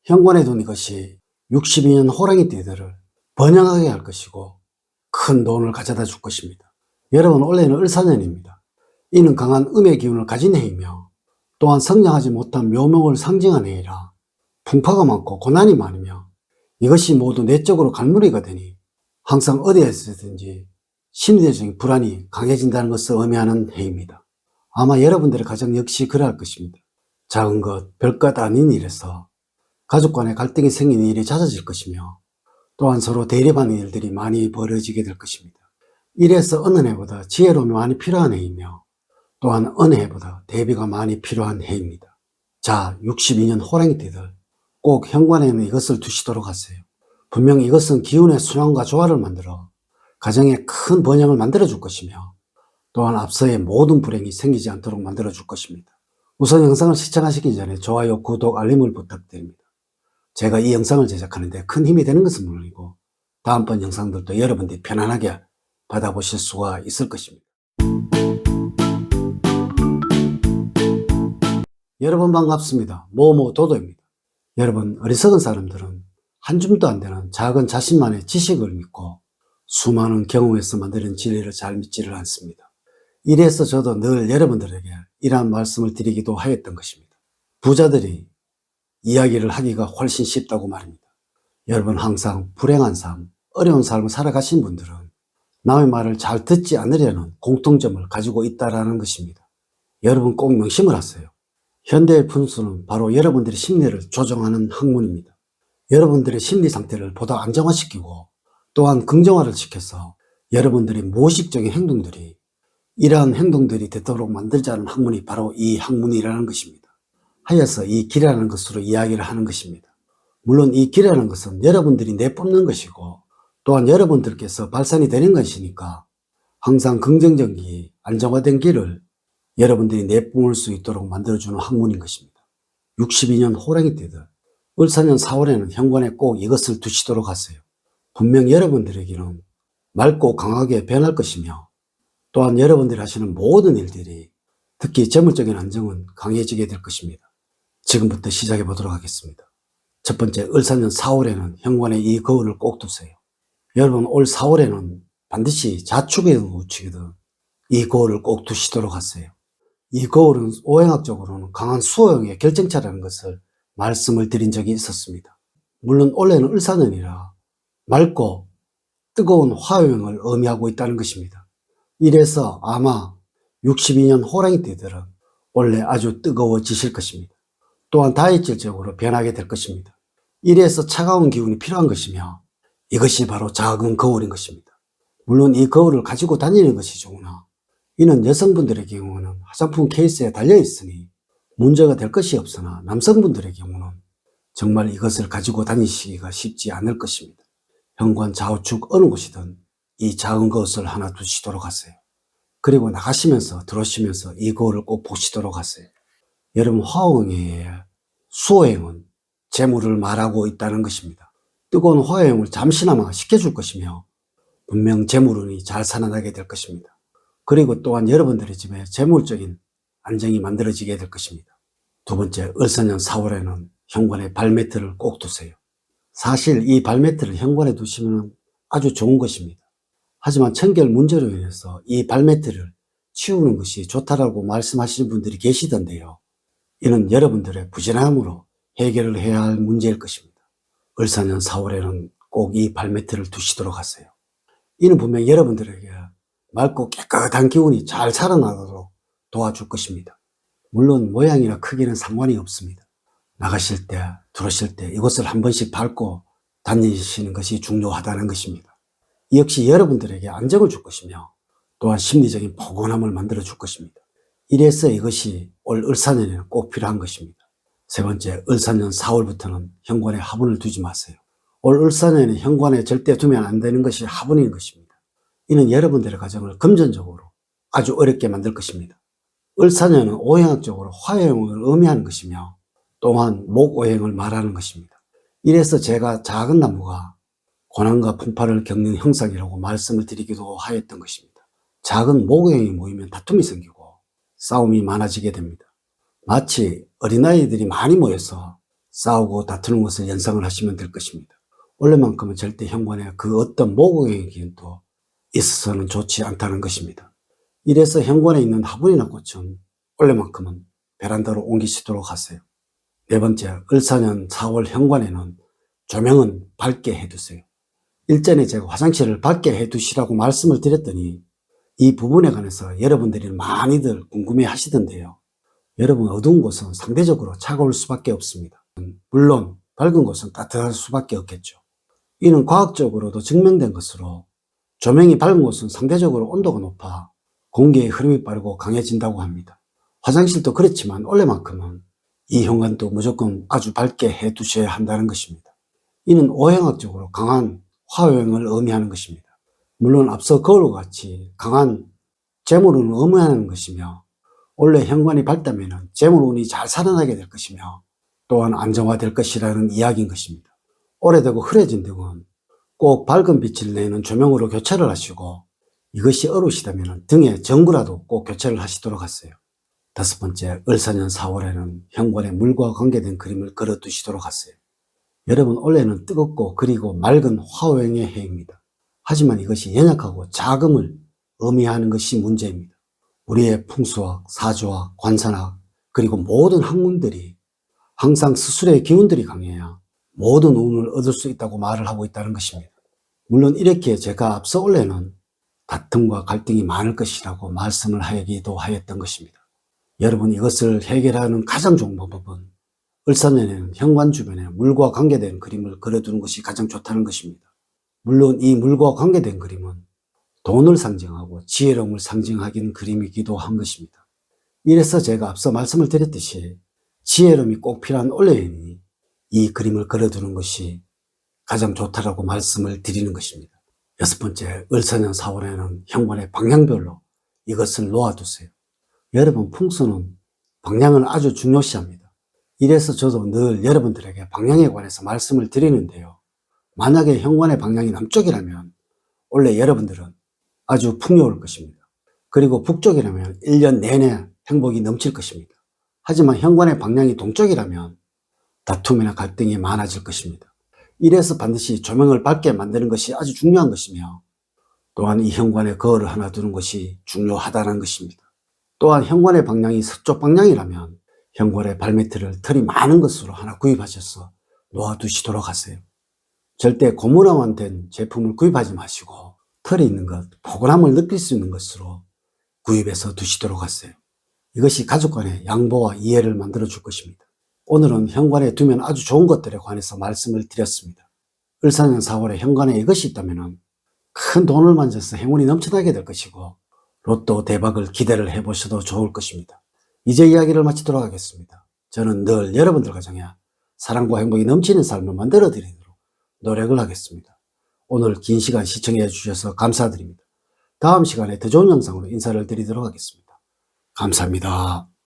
현관에 둔 이것이 62년 호랑이 띠들을 번영하게 할 것이고 큰 돈을 가져다 줄 것입니다. 여러분, 올해는 을사년입니다. 이는 강한 음의 기운을 가진 해이며 또한 성장하지 못한 묘목을 상징한 해이라 풍파가 많고 고난이 많으며 이것이 모두 내적으로 갈무리가 되니 항상 어디에서든지 심리적인 불안이 강해진다는 것을 의미하는 해입니다. 아마 여러분들의 가정 역시 그러할 것입니다. 작은 것, 별것 아닌 일에서 가족 간의 갈등이 생기는 일이 잦아질 것이며 또한 서로 대립하는 일들이 많이 벌어지게 될 것입니다. 이래서 어느 해보다 지혜로움이 많이 필요한 해이며 또한 어느 해보다 대비가 많이 필요한 해입니다. 자, 62년 호랑이띠들 꼭 현관에는 이것을 두시도록 하세요. 분명 이것은 기운의 순환과 조화를 만들어 가정에 큰 번영을 만들어 줄 것이며 또한 앞서의 모든 불행이 생기지 않도록 만들어 줄 것입니다. 우선 영상을 시청하시기 전에 좋아요, 구독, 알림을 부탁드립니다. 제가 이 영상을 제작하는데 큰 힘이 되는 것은 물론이고 다음번 영상들도 여러분들이 편안하게 받아보실 수가 있을 것입니다. 여러분 반갑습니다. 도도입니다. 여러분, 어리석은 사람들은 한 줌도 안 되는 작은 자신만의 지식을 믿고 수많은 경험에서 만드는 진리를 잘 믿지를 않습니다. 이래서 저도 늘 여러분들에게 이러한 말씀을 드리기도 하였던 것입니다. 부자들이 이야기를 하기가 훨씬 쉽다고 말입니다. 여러분, 항상 불행한 삶, 어려운 삶을 살아가신 분들은 남의 말을 잘 듣지 않으려는 공통점을 가지고 있다는 것입니다. 여러분 꼭 명심을 하세요. 현대의 분수는 바로 여러분들의 심리를 조정하는 학문입니다. 여러분들의 심리 상태를 보다 안정화시키고 또한 긍정화를 시켜서 여러분들의 무의식적인 행동들이 이러한 행동들이 되도록 만들자는 학문이 바로 이 학문이라는 것입니다. 하여서 이 길이라는 것으로 이야기를 하는 것입니다. 물론 이 길이라는 것은 여러분들이 내뿜는 것이고 또한 여러분들께서 발산이 되는 것이니까 항상 긍정적이 안정화된 길을 여러분들이 내뿜을 수 있도록 만들어주는 학문인 것입니다. 62년 호랑이띠들, 을사년 4월에는 현관에 꼭 이것을 두시도록 하세요. 분명 여러분들에게는 맑고 강하게 변할 것이며 또한 여러분들이 하시는 모든 일들이 특히 재물적인 안정은 강해지게 될 것입니다. 지금부터 시작해 보도록 하겠습니다. 첫 번째, 을사년 4월에는 현관에 이 거울을 꼭 두세요. 여러분, 올 4월에는 반드시 자축이든 우축이든 이 거울을 꼭 두시도록 하세요. 이 거울은 오행학적으로는 강한 수호형의 결정차라는 것을 말씀을 드린 적이 있었습니다. 물론 올해는 을사년이라 맑고 뜨거운 화요형을 의미하고 있다는 것입니다. 이래서 아마 62년 호랑이띠들은 올해 아주 뜨거워지실 것입니다. 또한 다혈질적으로 변하게 될 것입니다. 이래서 차가운 기운이 필요한 것이며 이것이 바로 작은 거울인 것입니다. 물론 이 거울을 가지고 다니는 것이 좋으나 이는 여성분들의 경우는 화장품 케이스에 달려 있으니 문제가 될 것이 없으나 남성분들의 경우는 정말 이것을 가지고 다니시기가 쉽지 않을 것입니다. 현관 좌우측 어느 곳이든 이 작은 것을 하나 두시도록 하세요. 그리고 나가시면서 들어오시면서 이 거울을 꼭 보시도록 하세요. 여러분, 화호행의 수호행은 재물을 말하고 있다는 것입니다. 뜨거운 화호행을 잠시나마 식혀줄 것이며 분명 재물운이 잘 살아나게 될 것입니다. 그리고 또한 여러분들의 집에 재물적인 안정이 만들어지게 될 것입니다. 두 번째, 을사년 4월에는 현관에 발매트를 꼭 두세요. 사실 이 발매트를 현관에 두시면 아주 좋은 것입니다. 하지만 청결 문제로 인해서 이 발매트를 치우는 것이 좋다라고 말씀하시는 분들이 계시던데요. 이는 여러분들의 부지런함으로 해결을 해야 할 문제일 것입니다. 을사년 4월에는 꼭 이 발매트를 두시도록 하세요. 이는 분명 여러분들에게 맑고 깨끗한 기운이 잘 살아나도록 도와줄 것입니다. 물론 모양이나 크기는 상관이 없습니다. 나가실 때, 들어오실 때 이것을 한 번씩 밟고 다니시는 것이 중요하다는 것입니다. 역시 여러분들에게 안정을 줄 것이며 또한 심리적인 포근함을 만들어 줄 것입니다. 이래서 이것이 올 을사년에는 꼭 필요한 것입니다. 세 번째, 을사년 4월부터는 현관에 화분을 두지 마세요. 올 을사년에는 현관에 절대 두면 안 되는 것이 화분인 것입니다. 이는 여러분들의 가정을 금전적으로 아주 어렵게 만들 것입니다. 을사년은 오행학적으로 화요형을 의미하는 것이며 또한 목오행을 말하는 것입니다. 이래서 제가 작은 나무가 고난과 풍파를 겪는 형상이라고 말씀을 드리기도 하였던 것입니다. 작은 목오행이 모이면 다툼이 생기고 싸움이 많아지게 됩니다. 마치 어린아이들이 많이 모여서 싸우고 다투는 것을 연상을 하시면 될 것입니다. 원래만큼은 절대 현관에 그 어떤 모국에게도 있어서는 좋지 않다는 것입니다. 이래서 현관에 있는 화분이나 꽃은 원래만큼은 베란다로 옮기시도록 하세요. 네 번째, 을사년 4월 현관에는 조명은 밝게 해두세요. 일전에 제가 화장실을 밝게 해두시라고 말씀을 드렸더니 이 부분에 관해서 여러분들이 많이들 궁금해 하시던데요. 여러분, 어두운 곳은 상대적으로 차가울 수밖에 없습니다. 물론 밝은 곳은 따뜻할 수밖에 없겠죠. 이는 과학적으로도 증명된 것으로 조명이 밝은 곳은 상대적으로 온도가 높아 공기의 흐름이 빠르고 강해진다고 합니다. 화장실도 그렇지만 원래만큼은 이 현관도 무조건 아주 밝게 해두셔야 한다는 것입니다. 이는 오행학적으로 강한 화요행을 의미하는 것입니다. 물론 앞서 거울과 같이 강한 재물운을 의미하는 것이며 원래 현관이 밝다면 재물운이 잘 살아나게 될 것이며 또한 안정화될 것이라는 이야기인 것입니다. 오래되고 흐려진 등은 꼭 밝은 빛을 내는 조명으로 교체를 하시고 이것이 어려우시다면 등에 전구라도 꼭 교체를 하시도록 하세요. 다섯 번째, 을사년 4월에는 현관에 물과 관계된 그림을 그려 두시도록 하세요. 여러분, 올해는 뜨겁고 그리고 맑은 화호행의 해입니다. 하지만 이것이 연약하고 자금을 의미하는 것이 문제입니다. 우리의 풍수학, 사주학, 관산학 그리고 모든 학문들이 항상 스스로의 기운들이 강해야 모든 운을 얻을 수 있다고 말을 하고 있다는 것입니다. 물론 이렇게 제가 앞서 올해는 다툼과 갈등이 많을 것이라고 말씀을 하기도 하였던 것입니다. 여러분, 이것을 해결하는 가장 좋은 방법은 을사년에는 현관 주변에 물과 관계된 그림을 그려두는 것이 가장 좋다는 것입니다. 물론 이 물과 관계된 그림은 돈을 상징하고 지혜로움을 상징하는 그림이기도 한 것입니다. 이래서 제가 앞서 말씀을 드렸듯이 지혜로움이 꼭 필요한 올해이니 이 그림을 그려두는 것이 가장 좋다라고 말씀을 드리는 것입니다. 여섯 번째, 을사년 4월에는 현관의 방향별로 이것을 놓아두세요. 여러분, 풍수는 방향을 아주 중요시합니다. 이래서 저도 늘 여러분들에게 방향에 관해서 말씀을 드리는데요. 만약에 현관의 방향이 남쪽이라면 원래 여러분들은 아주 풍요로울 것입니다. 그리고 북쪽이라면 1년 내내 행복이 넘칠 것입니다. 하지만 현관의 방향이 동쪽이라면 다툼이나 갈등이 많아질 것입니다. 이래서 반드시 조명을 밝게 만드는 것이 아주 중요한 것이며 또한 이 현관에 거울을 하나 두는 것이 중요하다는 것입니다. 또한 현관의 방향이 서쪽 방향이라면 현관의 발매트를 털이 많은 것으로 하나 구입하셔서 놓아두시도록 하세요. 절대 고무나무된 제품을 구입하지 마시고 털이 있는 것, 포근함을 느낄 수 있는 것으로 구입해서 두시도록 하세요. 이것이 가족 간의 양보와 이해를 만들어 줄 것입니다. 오늘은 현관에 두면 아주 좋은 것들에 관해서 말씀을 드렸습니다. 을사년 4월에 현관에 이것이 있다면 큰 돈을 만져서 행운이 넘쳐나게 될 것이고 로또 대박을 기대를 해보셔도 좋을 것입니다. 이제 이야기를 마치도록 하겠습니다. 저는 늘 여러분들 가정에 사랑과 행복이 넘치는 삶을 만들어 드리도록 노력을 하겠습니다. 오늘 긴 시간 시청해 주셔서 감사드립니다. 다음 시간에 더 좋은 영상으로 인사를 드리도록 하겠습니다. 감사합니다.